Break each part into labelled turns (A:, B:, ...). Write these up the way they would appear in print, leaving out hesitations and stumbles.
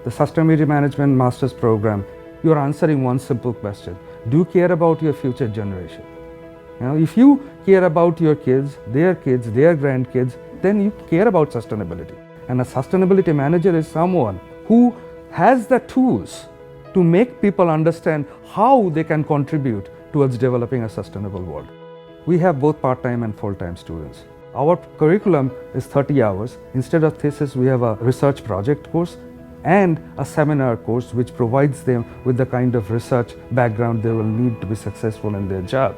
A: the Sustainability Management Master's Program, you're answering one simple question. Do you care about your future generation? If you care about your kids, their grandkids, then you care about sustainability. And a sustainability manager is someone who has the tools to make people understand how they can contribute towards developing a sustainable world. We have both part-time and full-time students. Our curriculum is 30 hours. Instead of thesis, we have a research project course and a seminar course which provides them with the kind of research background they will need to be successful in their job.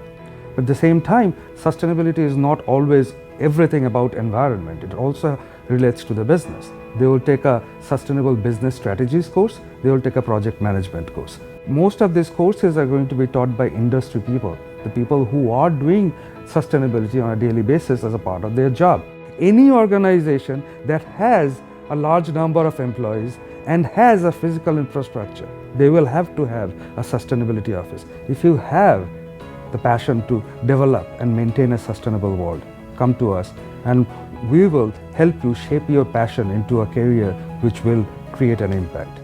A: But at the same time, sustainability is not always everything about environment. It also relates to the business. They will take a sustainable business strategies course. They will take a project management course. Most of these courses are going to be taught by industry people, the people who are doing sustainability on a daily basis as a part of their job. Any organization that has a large number of employees and has a physical infrastructure, they will have to have a sustainability office. If you have the passion to develop and maintain a sustainable world, come to us and we will help you shape your passion into a career which will create an impact.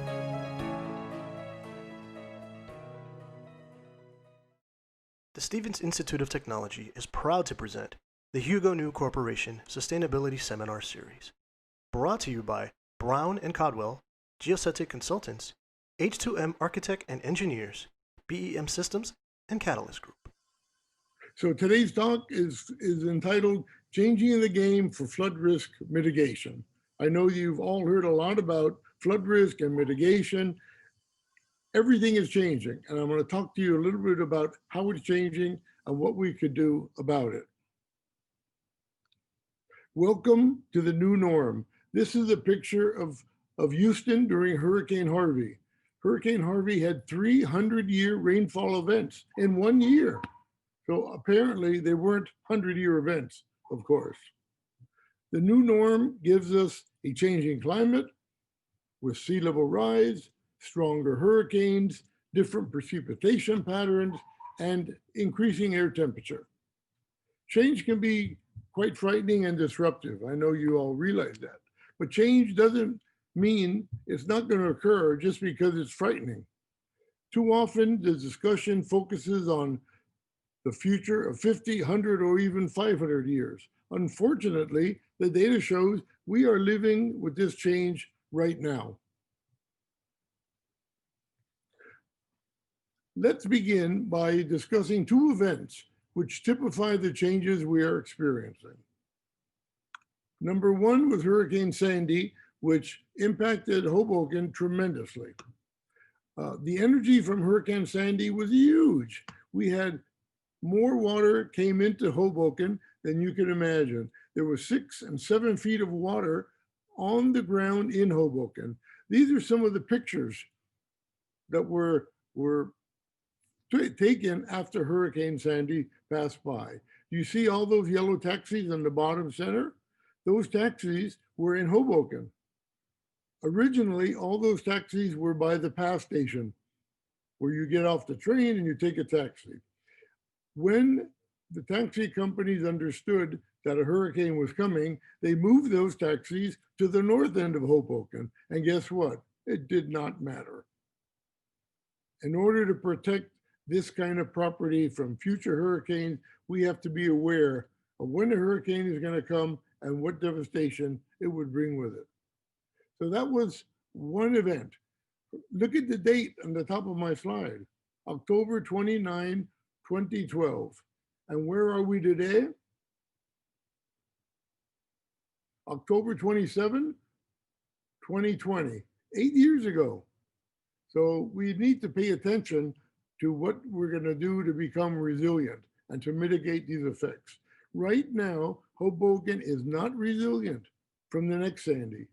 B: The Stevens Institute of Technology is proud to present the Hugo New Corporation Sustainability Seminar Series, brought to you by Brown and Codwell, Geocetic Consultants, H2M Architect and Engineers, BEM Systems, and Catalyst Group.
C: So today's talk is entitled Changing the Game for Flood Risk Mitigation. I know you've all heard a lot about flood risk and mitigation. Everything is changing, and I'm going to talk to you a little bit about how it's changing and what we could do about it. Welcome to the new norm. This is a picture of Houston during Hurricane Harvey. Hurricane Harvey had 300-year rainfall events in 1 year. So apparently they weren't 100-year events, of course. The new norm gives us a changing climate with sea level rise, stronger hurricanes, different precipitation patterns, and increasing air temperature. Change can be quite frightening and disruptive. I know you all realize that. But change doesn't mean it's not going to occur just because it's frightening. Too often, the discussion focuses on the future of 50, 100, or even 500 years. Unfortunately, the data shows we are living with this change right now. Let's begin by discussing two events which typify the changes we are experiencing. Number one was Hurricane Sandy, which impacted Hoboken tremendously. The energy from Hurricane Sandy was huge. We had more water came into Hoboken than you can imagine. There were 6 and 7 feet of water on the ground in Hoboken. These are some of the pictures that were taken after Hurricane Sandy passed by. You see all those yellow taxis in the bottom center? Those taxis were in Hoboken. Originally, all those taxis were by the pass station, where you get off the train and you take a taxi. When the taxi companies understood that a hurricane was coming, they moved those taxis to the north end of Hoboken. And guess what? It did not matter. In order to protect this kind of property from future hurricanes, we have to be aware of when a hurricane is going to come and what devastation it would bring with it. So that was one event. Look at the date on the top of my slide, October 29, 2012. And where are we today? October 27, 2020, 8 years ago. So we need to pay attention to what we're going to do to become resilient and to mitigate these effects. Right now, Hoboken is not resilient from the next Sandy.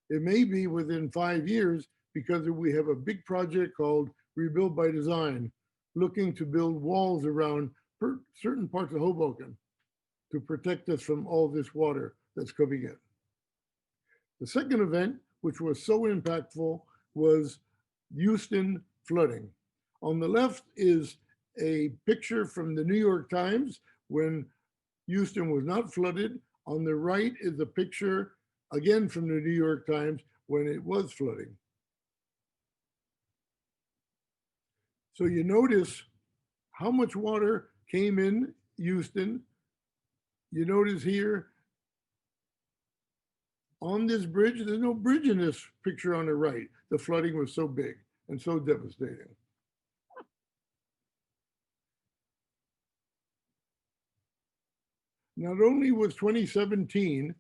C: It may be within 5 years because we have a big project called Rebuild by Design, looking to build walls around certain parts of Hoboken to protect us from all this water that's coming in. The second event, which was so impactful, was Houston flooding. On the left is a picture from the New York Times when Houston was not flooded. On the right is a picture, again from the New York Times, when it was flooding. So you notice how much water came in Houston. You notice here on this bridge, there's no bridge in this picture on the right. The flooding was so big and so devastating. Not only was 2017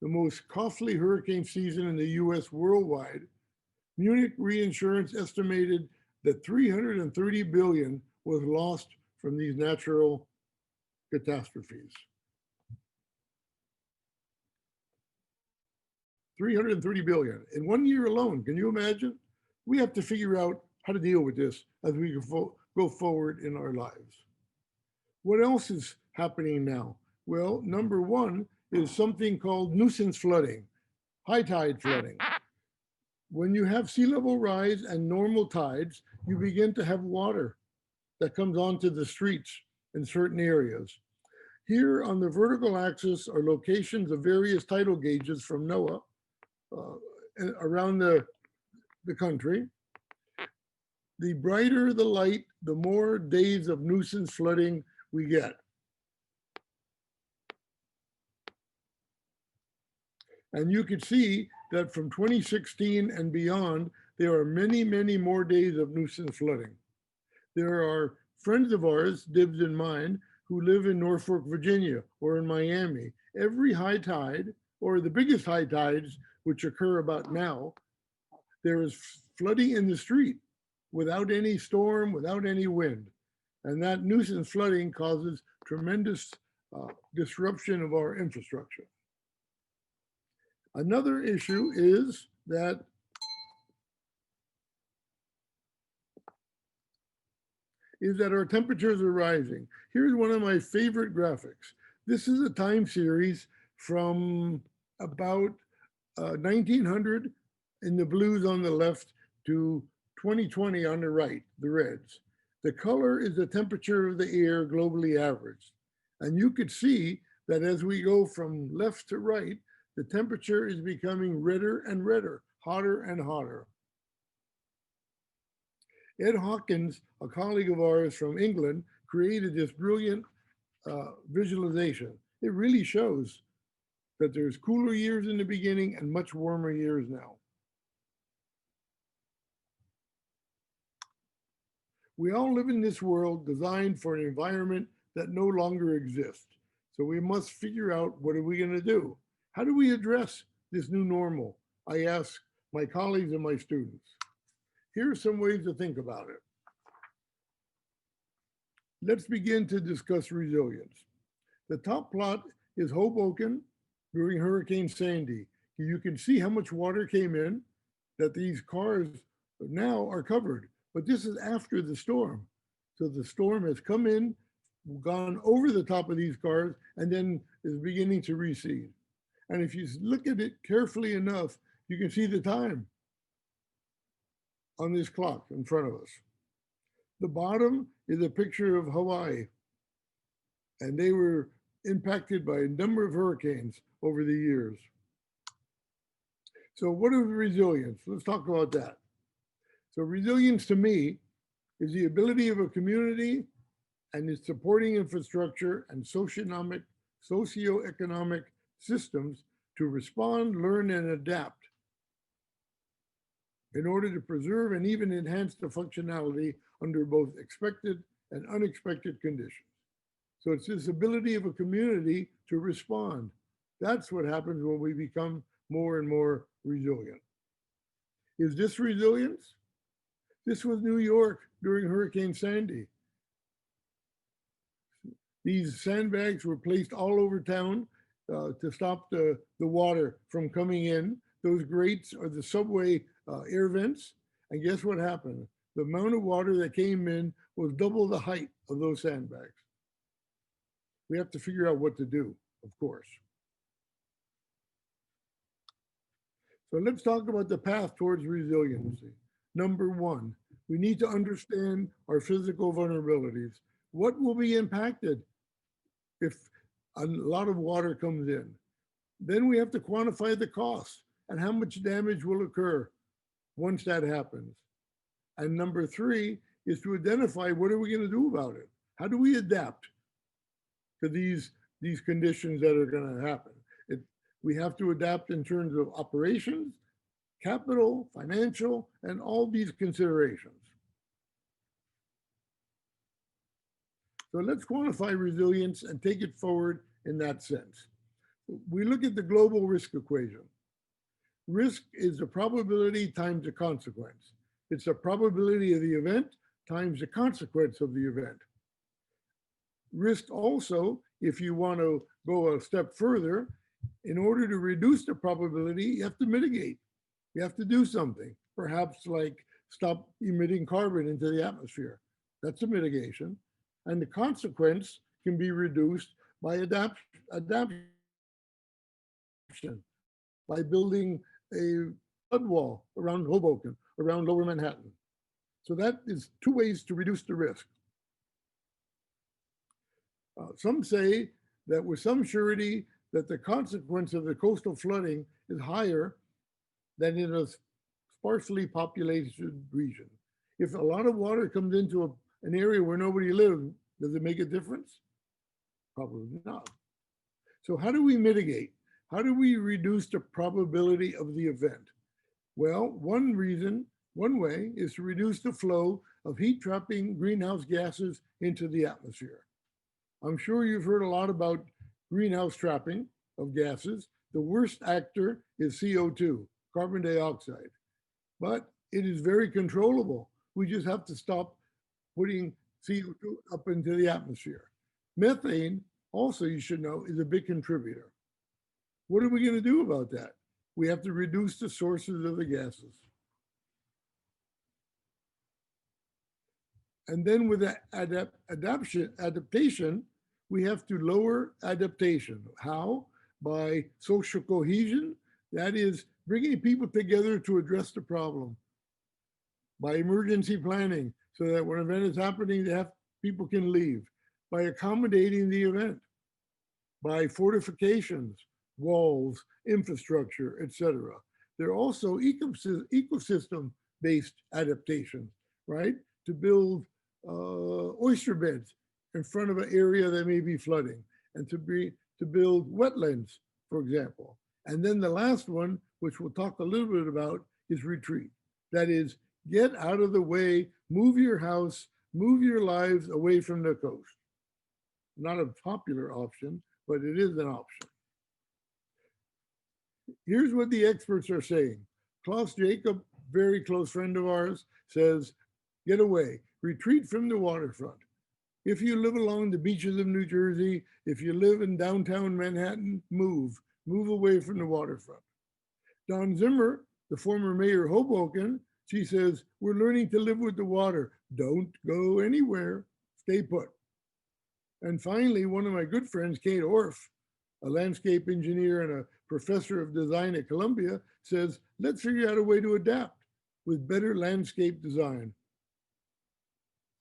C: the most costly hurricane season in the US worldwide, Munich Reinsurance estimated that 330 billion was lost from these natural catastrophes. 330 billion in 1 year alone. Can you imagine? We have to figure out how to deal with this as we go forward in our lives. What else is happening now? Well, number one is something called nuisance flooding, high tide flooding. When you have sea level rise and normal tides, you begin to have water that comes onto the streets in certain areas. Here on the vertical axis are locations of various tidal gauges from NOAA around the country. The brighter the light, the more days of nuisance flooding we get. And you could see that from 2016 and beyond, there are many, many more days of nuisance flooding. There are friends of ours, Dibs and mine, who live in Norfolk, Virginia, or in Miami. Every high tide, or the biggest high tides, which occur about now, there is flooding in the street without any storm, without any wind. And that nuisance flooding causes tremendous disruption of our infrastructure. Another issue is that our temperatures are rising. Here's one of my favorite graphics. This is a time series from about 1900 in the blues on the left to 2020 on the right, the reds. The color is the temperature of the air globally averaged. And you could see that as we go from left to right, the temperature is becoming redder and redder, hotter and hotter. Ed Hawkins, a colleague of ours from England, created this brilliant visualization. It really shows that there's cooler years in the beginning and much warmer years now. We all live in this world designed for an environment that no longer exists. So we must figure out, what are we going to do? How do we address this new normal? I ask my colleagues and my students. Here are some ways to think about it. Let's begin to discuss resilience. The top plot is Hoboken during Hurricane Sandy. You can see how much water came in, that these cars now are covered, but this is after the storm. So the storm has come in, gone over the top of these cars, and then is beginning to recede. And if you look at it carefully enough, you can see the time on this clock in front of us. The bottom is a picture of Hawaii, and they were impacted by a number of hurricanes over the years. So what is resilience? Let's talk about that. So resilience to me is the ability of a community and its supporting infrastructure and socioeconomic systems to respond, learn, and adapt in order to preserve and even enhance the functionality under both expected and unexpected conditions. So it's this ability of a community to respond. That's what happens when we become more and more resilient. Is this resilience? This was New York during Hurricane Sandy. These sandbags were placed all over town to stop the water from coming in. Those grates are the subway air vents. And guess what happened? The amount of water that came in was double the height of those sandbags. We have to figure out what to do, of course. So let's talk about the path towards resiliency. Number one, we need to understand our physical vulnerabilities. What will be impacted if a lot of water comes in? Then we have to quantify the cost and how much damage will occur once that happens. And number three is to identify what are we going to do about it? How do we adapt to these conditions that are going to happen? We have to adapt in terms of operations, capital, financial, and all these considerations. So let's quantify resilience and take it forward in that sense. We look at the global risk equation. Risk is the probability times the consequence. It's the probability of the event times the consequence of the event. Risk also, if you want to go a step further, in order to reduce the probability, you have to mitigate. You have to do something, perhaps like stop emitting carbon into the atmosphere. That's a mitigation. And the consequence can be reduced by adaptation, by building a flood wall around Hoboken, around Lower Manhattan. So that is two ways to reduce the risk. Some say that with some surety that the consequence of the coastal flooding is higher than in a sparsely populated region. If a lot of water comes into an area where nobody lives, does it make a difference? Probably not. So how do we mitigate? How do we reduce the probability of the event? Well, one way is to reduce the flow of heat-trapping greenhouse gases into the atmosphere. I'm sure you've heard a lot about greenhouse trapping of gases. The worst actor is CO2, carbon dioxide, but it is very controllable. We just have to stop putting CO2 up into the atmosphere. Methane, also you should know, is a big contributor. What are we going to do about that? We have to reduce the sources of the gases. And then with adaptation, we have to lower adaptation. How? By social cohesion, that is bringing people together to address the problem. By emergency planning, so that when an event is happening, people can leave. By accommodating the event. By fortifications, walls, infrastructure, etc. There are also ecosystem-based adaptations, right? To build oyster beds in front of an area that may be flooding, and to build wetlands, for example. And then the last one, which we'll talk a little bit about, is retreat. That is, get out of the way, move your house, move your lives away from the coast. Not a popular option, but it is an option. Here's what the experts are saying. Klaus Jacob, very close friend of ours, says, get away, retreat from the waterfront. If you live along the beaches of New Jersey, if you live in downtown Manhattan, move away from the waterfront. Don Zimmer, the former mayor of Hoboken, she says, we're learning to live with the water. Don't go anywhere, stay put. And finally, one of my good friends, Kate Orff, a landscape engineer and a professor of design at Columbia, says, let's figure out a way to adapt with better landscape design.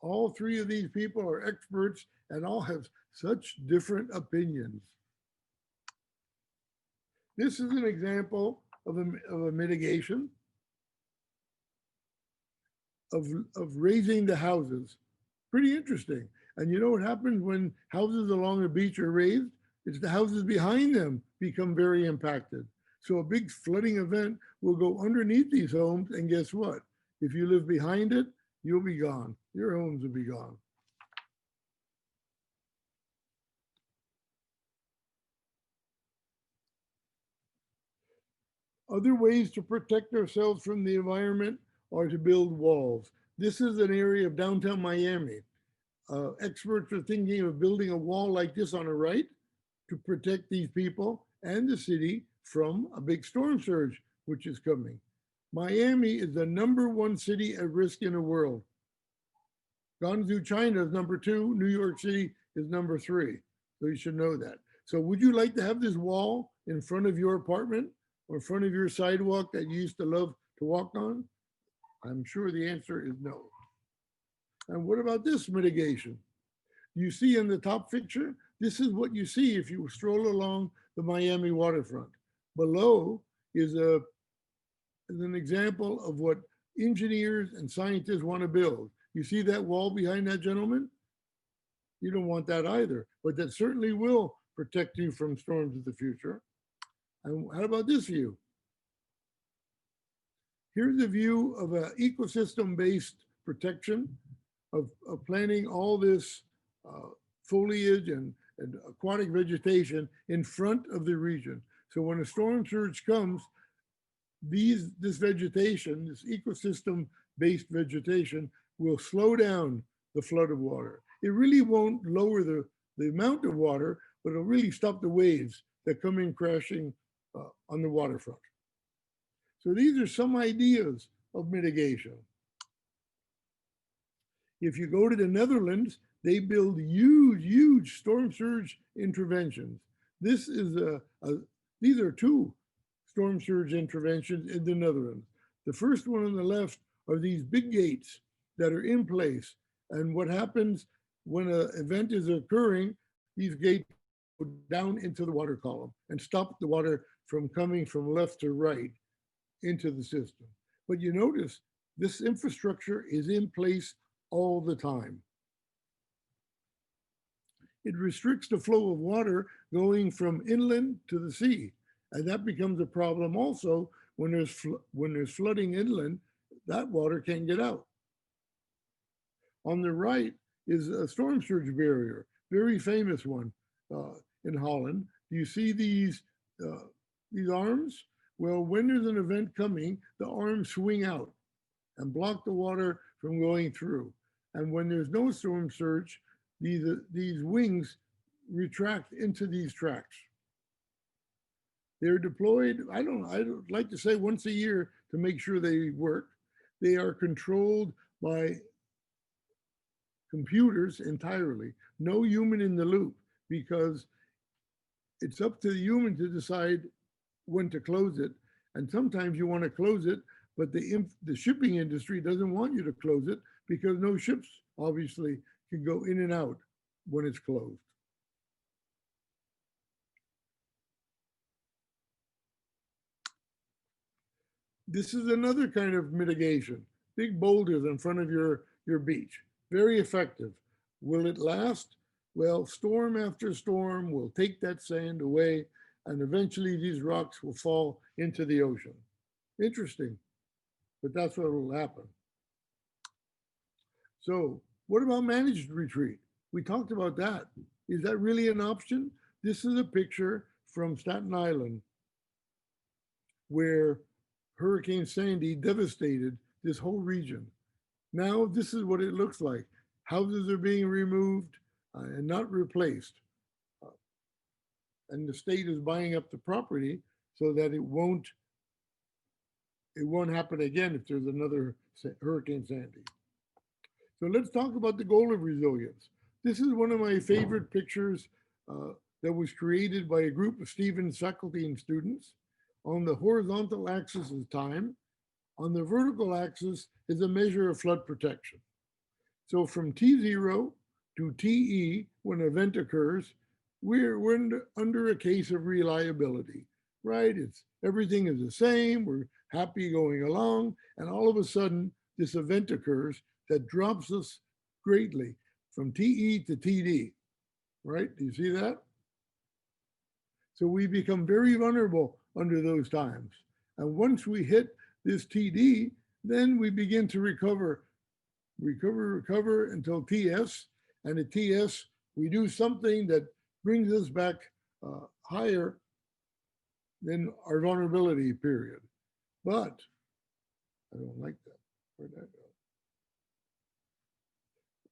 C: All three of these people are experts and all have such different opinions. This is an example of a mitigation of raising the houses. Pretty interesting. And you know what happens when houses along the beach are raised? It's the houses behind them become very impacted. So a big flooding event will go underneath these homes, and guess what? If you live behind it, you'll be gone. Your homes will be gone. Other ways to protect ourselves from the environment are to build walls. This is an area of downtown Miami. Experts are thinking of building a wall like this on the right to protect these people and the city from a big storm surge, which is coming. Miami is the #1 city at risk in the world. Guangzhou, China is #2. New York City is #3. So you should know that. So would you like to have this wall in front of your apartment or in front of your sidewalk that you used to love to walk on? I'm sure the answer is no. And what about this mitigation? You see in the top picture, this is what you see if you stroll along the Miami waterfront. Below is an example of what engineers and scientists want to build. You see that wall behind that gentleman? You don't want that either, but that certainly will protect you from storms of the future. And how about this view? Here's a view of an ecosystem-based protection of planting all this foliage and aquatic vegetation in front of the region. So when a storm surge comes, this vegetation, this ecosystem-based vegetation, will slow down the flood of water. It really won't lower the amount of water, but it'll really stop the waves that come in crashing on the waterfront. So these are some ideas of mitigation. If you go to the Netherlands, they build huge storm surge interventions. These are two storm surge interventions in the Netherlands. The first one on the left are these big gates that are in place. And what happens when an event is occurring, these gates go down into the water column and stop the water from coming from left to right into the system. But you notice this infrastructure is in place all the time. It restricts the flow of water going from inland to the sea. And that becomes a problem also when there's flooding inland, that water can't get out. On the right is a storm surge barrier, very famous one in Holland. Do you see these arms? Well, when there's an event coming, the arms swing out and block the water from going through. And when there's no storm surge, these wings retract into these tracks. They're deployed, I don't like to say once a year to make sure they work. They are controlled by computers entirely, no human in the loop, because it's up to the human to decide when to close it. And sometimes you want to close it, but the shipping industry doesn't want you to close it because no ships obviously can go in and out when it's closed. This is another kind of mitigation. Big boulders in front of your beach. Very effective. Will it last? Well, storm after storm will take that sand away, and eventually these rocks will fall into the ocean. Interesting, but that's what will happen. So what about managed retreat? We talked about that. Is that really an option? This is a picture from Staten Island where Hurricane Sandy devastated this whole region. Now this is what it looks like. Houses are being removed and not replaced. And the state is buying up the property so that it won't happen again if there's another Hurricane Sandy. So let's talk about the goal of resilience. This is one of my favorite pictures that was created by a group of Stevens faculty and students. On the horizontal axis is time. On the vertical axis is a measure of flood protection. So from T0 to TE, when an event occurs, we're under a case of reliability, right? Everything is the same, we're happy going along, and all of a sudden, this event occurs that drops us greatly from TE to TD, right? Do you see that? So we become very vulnerable under those times. And once we hit this TD, then we begin to recover until TS. And at TS, we do something that brings us back higher than our vulnerability period. But I don't like that. Where'd that go?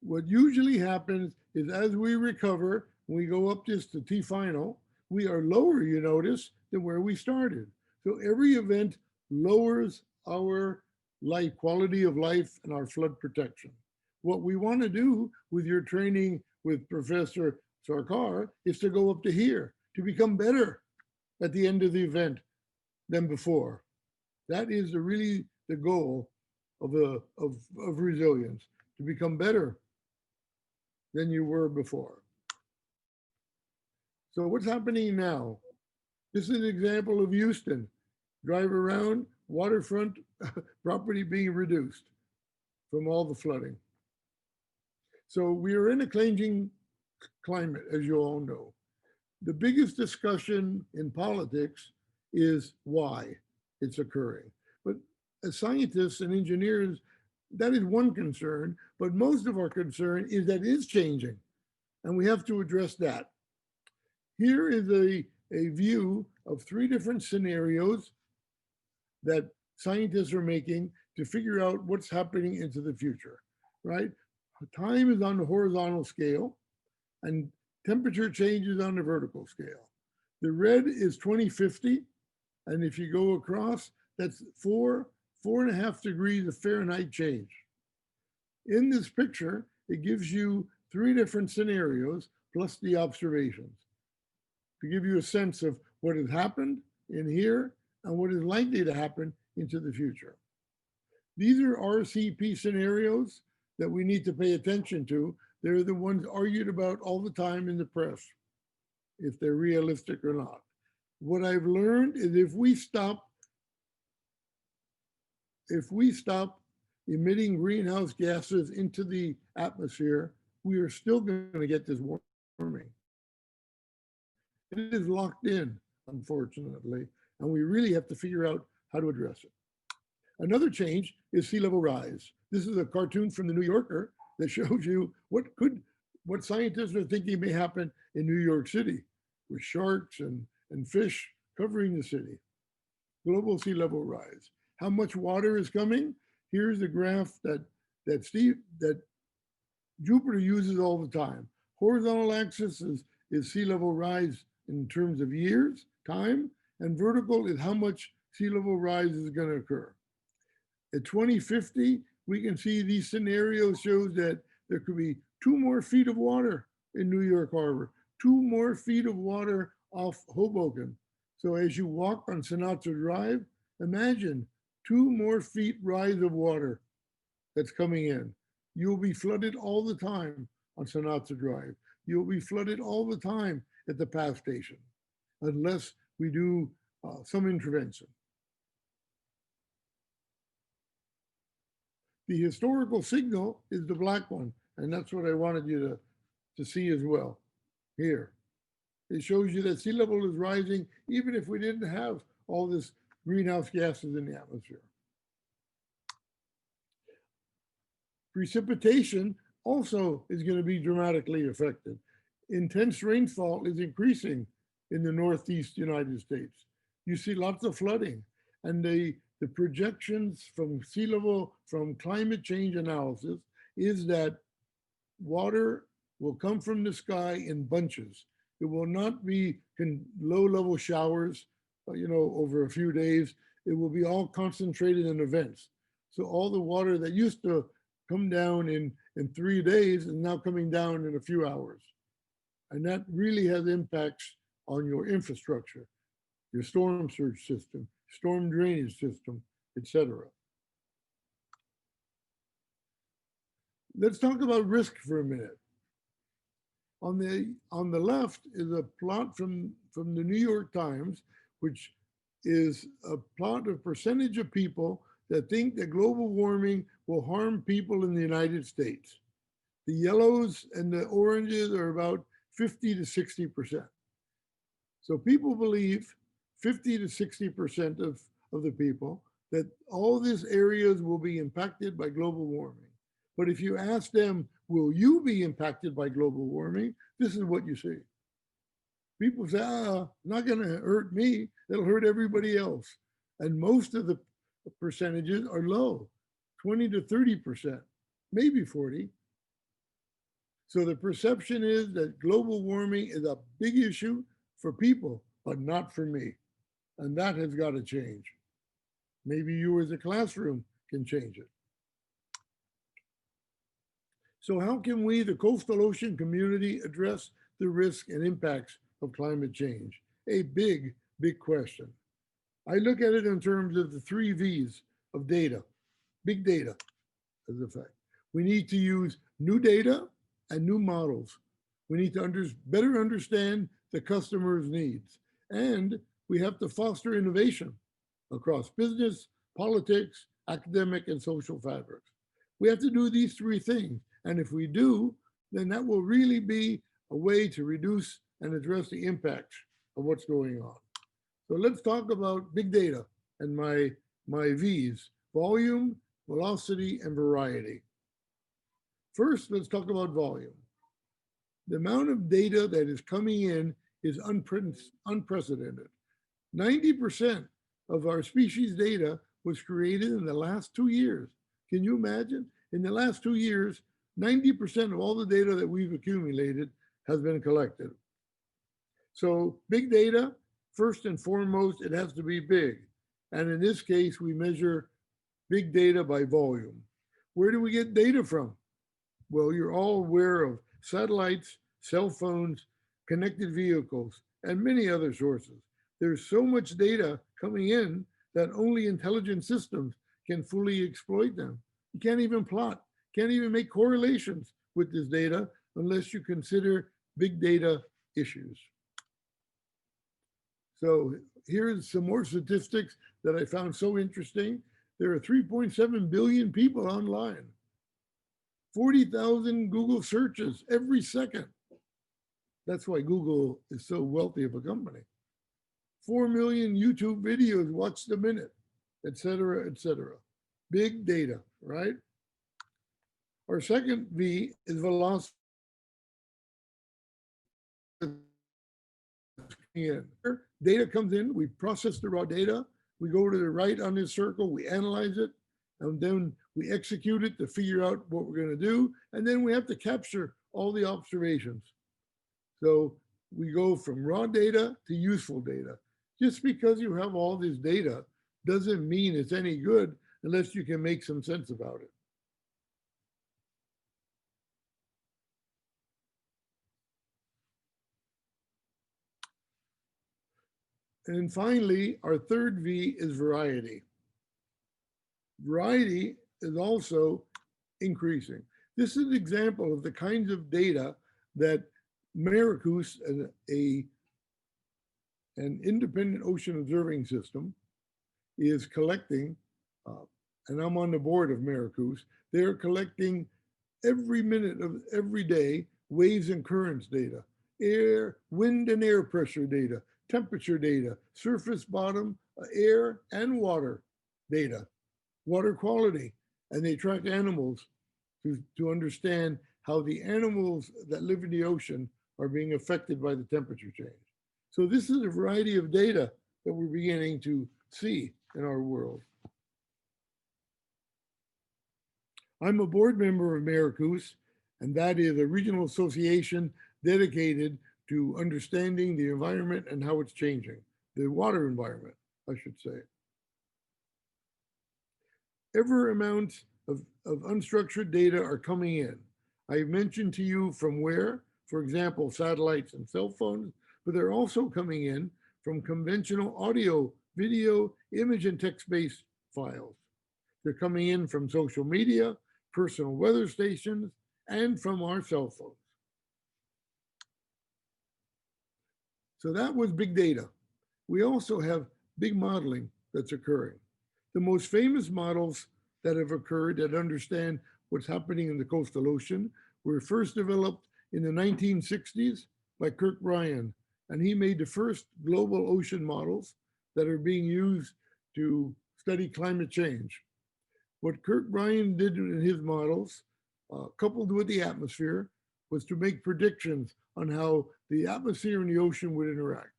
C: What usually happens is as we recover, when we go up this to T final, we are lower, you notice, than where we started. So every event lowers our life, quality of life, and our flood protection. What we want to do with your training with Professor Sarkar is to go up to here, to become better at the end of the event than before. That is really the goal of resilience, to become better than you were before. So what's happening now? This is an example of Houston. Drive around, waterfront property being reduced from all the flooding. So we are in a changing climate, as you all know. The biggest discussion in politics is why it's occurring. But as scientists and engineers, that is one concern, but most of our concern is that it is changing, and we have to address that. Here is a view of three different scenarios that scientists are making to figure out what's happening into the future, right? Time is on the horizontal scale and temperature changes on the vertical scale. The red is 2050, and if you go across, that's 4.5 degrees of Fahrenheit change. In this picture, it gives you three different scenarios plus the observations to give you a sense of what has happened in here and what is likely to happen into the future. These are RCP scenarios that we need to pay attention to. They're the ones argued about all the time in the press, if they're realistic or not. What I've learned is if we stop emitting greenhouse gases into the atmosphere, we are still going to get this warming. It is locked in, unfortunately, and we really have to figure out how to address it. Another change is sea level rise. This is a cartoon from the New Yorker that shows you what scientists are thinking may happen in New York City with sharks and fish covering the city. Global sea level rise. How much water is coming? Here's a graph that Jupiter uses all the time. Horizontal axis is sea level rise in terms of years, time, and vertical is how much sea level rise is going to occur. At 2050, we can see these scenarios shows that there could be 2 more feet of water in New York Harbor, 2 more feet of water off Hoboken. So as you walk on Sinatra Drive, imagine 2 more feet rise of water that's coming in. You'll be flooded all the time on Sinatra Drive. You'll be flooded all the time at the PATH station, unless we do some intervention. The historical signal is the black one, and that's what I wanted you to see as well here. It shows you that sea level is rising even if we didn't have all this greenhouse gases in the atmosphere. Precipitation also is going to be dramatically affected. Intense rainfall is increasing in the Northeast United States. You see lots of flooding, and the projections from sea level, from climate change analysis is that water will come from the sky in bunches. It will not be low-level showers, over a few days. It will be all concentrated in events. So all the water that used to come down in 3 days is now coming down in a few hours. And that really has impacts on your infrastructure, your storm surge system, storm drainage system, etc. Let's talk about risk for a minute. On the left is a plot from the New York Times, which is a plot of percentage of people that think that global warming will harm people in the United States. The yellows and the oranges are about 50 to 60%. So people believe 50 to 60% of the people that all these areas will be impacted by global warming. But if you ask them, will you be impacted by global warming? This is what you see. People say, not going to hurt me. It'll hurt everybody else. And most of the percentages are low, 20 to 30%, maybe 40. So the perception is that global warming is a big issue for people, but not for me. And that has got to change. Maybe you as a classroom can change it. So how can we, the coastal ocean community, address the risk and impacts of climate change? A big, big question. I look at it in terms of the 3 V's of data, big data as a fact. We need to use new data and new models. We need to better understand the customer's needs. And we have to foster innovation across business, politics, academic, and social fabrics. We have to do these 3 things. And if we do, then that will really be a way to reduce and address the impacts of what's going on. So let's talk about big data and my V's: volume, velocity, and variety. First, let's talk about volume. The amount of data that is coming in is unprecedented. 90% of our species data was created in the last 2 years. Can you imagine? In the last 2 years, 90% of all the data that we've accumulated has been collected. So big data, first and foremost, it has to be big. And in this case, we measure big data by volume. Where do we get data from? Well, you're all aware of satellites, cell phones, connected vehicles, and many other sources. There's so much data coming in that only intelligent systems can fully exploit them. You can't even plot, can't even make correlations with this data unless you consider big data issues. So here's some more statistics that I found so interesting. There are 3.7 billion people online, 40,000 Google searches every second. That's why Google is so wealthy of a company. 4 million YouTube videos watched a minute, et cetera, et cetera. Big data, right? Our second V is velocity. Data comes in, we process the raw data, we go to the right on this circle, we analyze it, and then we execute it to figure out what we're going to do, and then we have to capture all the observations. So we go from raw data to useful data. Just because you have all this data doesn't mean it's any good unless you can make some sense about it. And finally, our third V is variety. Variety is also increasing. This is an example of the kinds of data that Maricus, an independent ocean observing system, is collecting, and I'm on the board of Maricus. They're collecting every minute of every day waves and currents data, air, wind and air pressure data, temperature data, surface, bottom, air, and water data, water quality. And they track animals to understand how the animals that live in the ocean are being affected by the temperature change. So this is a variety of data that we're beginning to see in our world. I'm a board member of Maricus, and that is a regional association dedicated to understanding the environment and how it's changing, the water environment, I should say. Ever amounts of unstructured data are coming in. I've mentioned to you from where, for example, satellites and cell phones, but they're also coming in from conventional audio, video, image, and text-based files. They're coming in from social media, personal weather stations, and from our cell phones. So that was big data. We also have big modeling that's occurring. The most famous models that have occurred that understand what's happening in the coastal ocean were first developed in the 1960s by Kirk Bryan, and he made the first global ocean models that are being used to study climate change. What Kirk Bryan did in his models, coupled with the atmosphere, was to make predictions on how the atmosphere and the ocean would interact.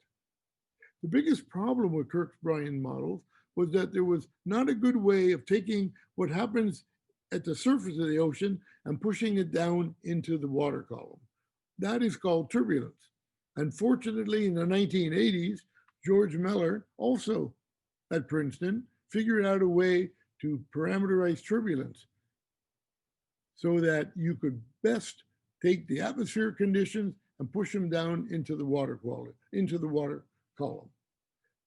C: The biggest problem with Kirk Bryan models was that there was not a good way of taking what happens at the surface of the ocean and pushing it down into the water column. That is called turbulence. Unfortunately, in the 1980s, George Miller, also at Princeton, figured out a way to parameterize turbulence so that you could best take the atmospheric conditions and push them down into the water quality, into the water column.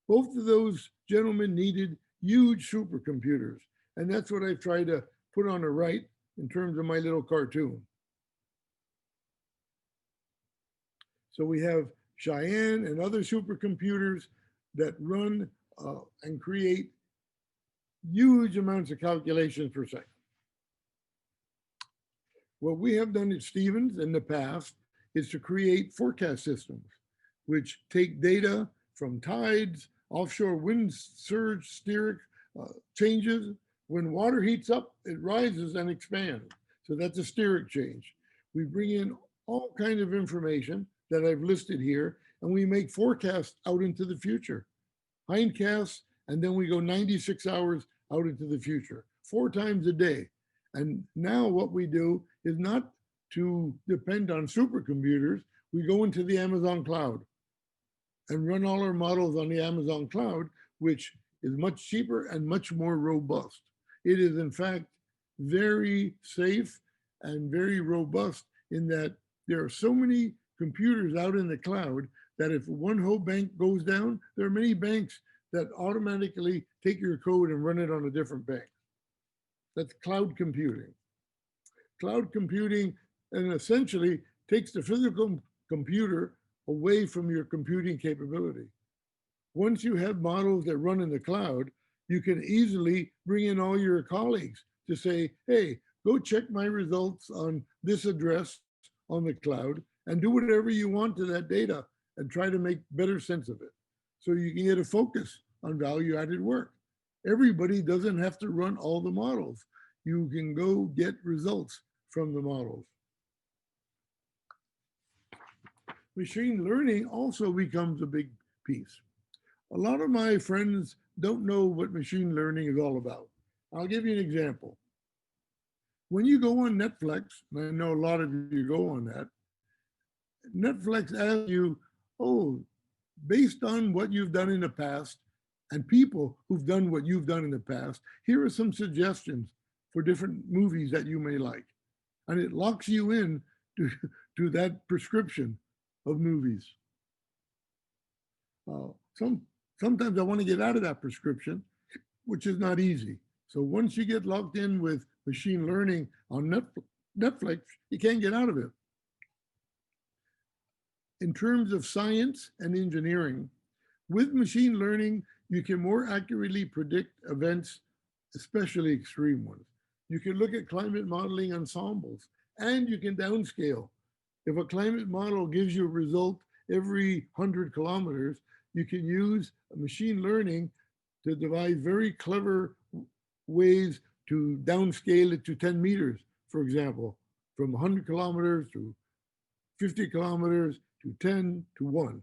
C: Both of those gentlemen needed huge supercomputers, and that's what I try to put on the right in terms of my little cartoon. So we have Cheyenne and other supercomputers that run and create huge amounts of calculations per second. What we have done at Stevens in the past is to create forecast systems, which take data from tides, offshore wind surge, steric changes. When water heats up, it rises and expands. So that's a steric change. We bring in all kinds of information that I've listed here, and we make forecasts out into the future. Hindcasts, and then we go 96 hours out into the future, 4 times a day. And now what we do is not to depend on supercomputers. We go into the Amazon cloud and run all our models on the Amazon cloud, which is much cheaper and much more robust. It is, in fact, very safe and very robust in that there are so many computers out in the cloud that if one whole bank goes down, there are many banks that automatically take your code and run it on a different bank. That's cloud computing. Cloud computing and essentially takes the physical computer away from your computing capability. Once you have models that run in the cloud, you can easily bring in all your colleagues to say, hey, go check my results on this address on the cloud and do whatever you want to that data and try to make better sense of it. So you can get a focus on value-added work. Everybody doesn't have to run all the models. You can go get results from the models. Machine learning also becomes a big piece. A lot of my friends don't know what machine learning is all about. I'll give you an example. When you go on Netflix, and I know a lot of you go on that, Netflix asks you, oh, based on what you've done in the past and people who've done what you've done in the past, here are some suggestions for different movies that you may like. And it locks you in to that prescription of movies. Sometimes I want to get out of that prescription, which is not easy. So once you get locked in with machine learning on Netflix, you can't get out of it. In terms of science and engineering, with machine learning, you can more accurately predict events, especially extreme ones. You can look at climate modeling ensembles, and you can downscale. If a climate model gives you a result every 100 kilometers, you can use machine learning to devise very clever ways to downscale it to 10 meters, for example, from 100 kilometers to 50 kilometers to 10 to 1.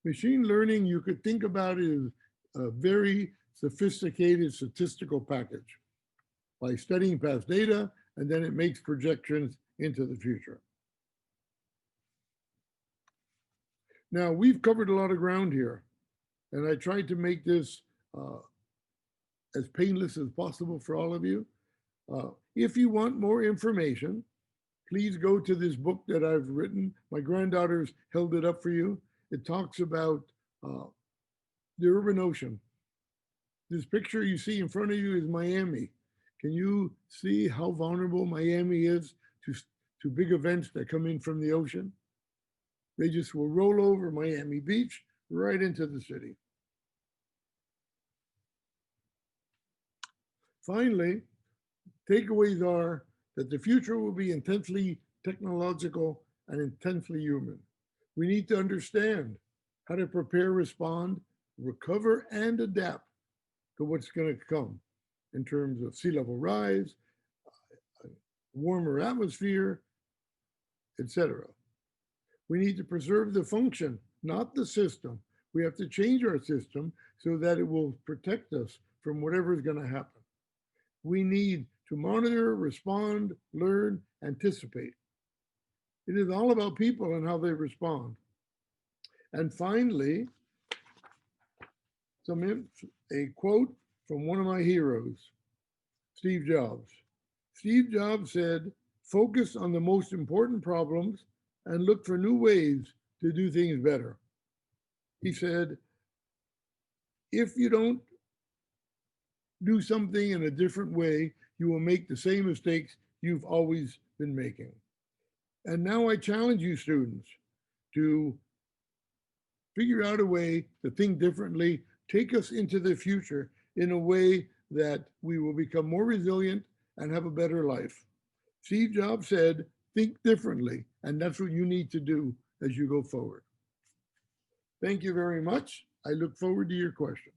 C: Machine learning, you could think about it as a very sophisticated statistical package by studying past data, and then it makes projections into the future. Now, we've covered a lot of ground here, and I tried to make this as painless as possible for all of you. If you want more information, please go to this book that I've written. My granddaughters held it up for you. It talks about the urban ocean. This picture you see in front of you is Miami. Can you see how vulnerable Miami is to big events that come in from the ocean? They just will roll over Miami Beach right into the city. Finally, takeaways are that the future will be intensely technological and intensely human. We need to understand how to prepare, respond, recover, and adapt to what's going to come in terms of sea level rise, warmer atmosphere, etc. We need to preserve the function, not the system. We have to change our system so that it will protect us from whatever is going to happen. We need to monitor, respond, learn, anticipate. It is all about people and how they respond. And finally, a quote from one of my heroes, Steve Jobs. Steve Jobs said, focus on the most important problems and look for new ways to do things better. He said, if you don't do something in a different way, you will make the same mistakes you've always been making. And now I challenge you students to figure out a way to think differently, take us into the future in a way that we will become more resilient and have a better life. Steve Jobs said, think differently. And that's what you need to do as you go forward. Thank you very much. I look forward to your questions.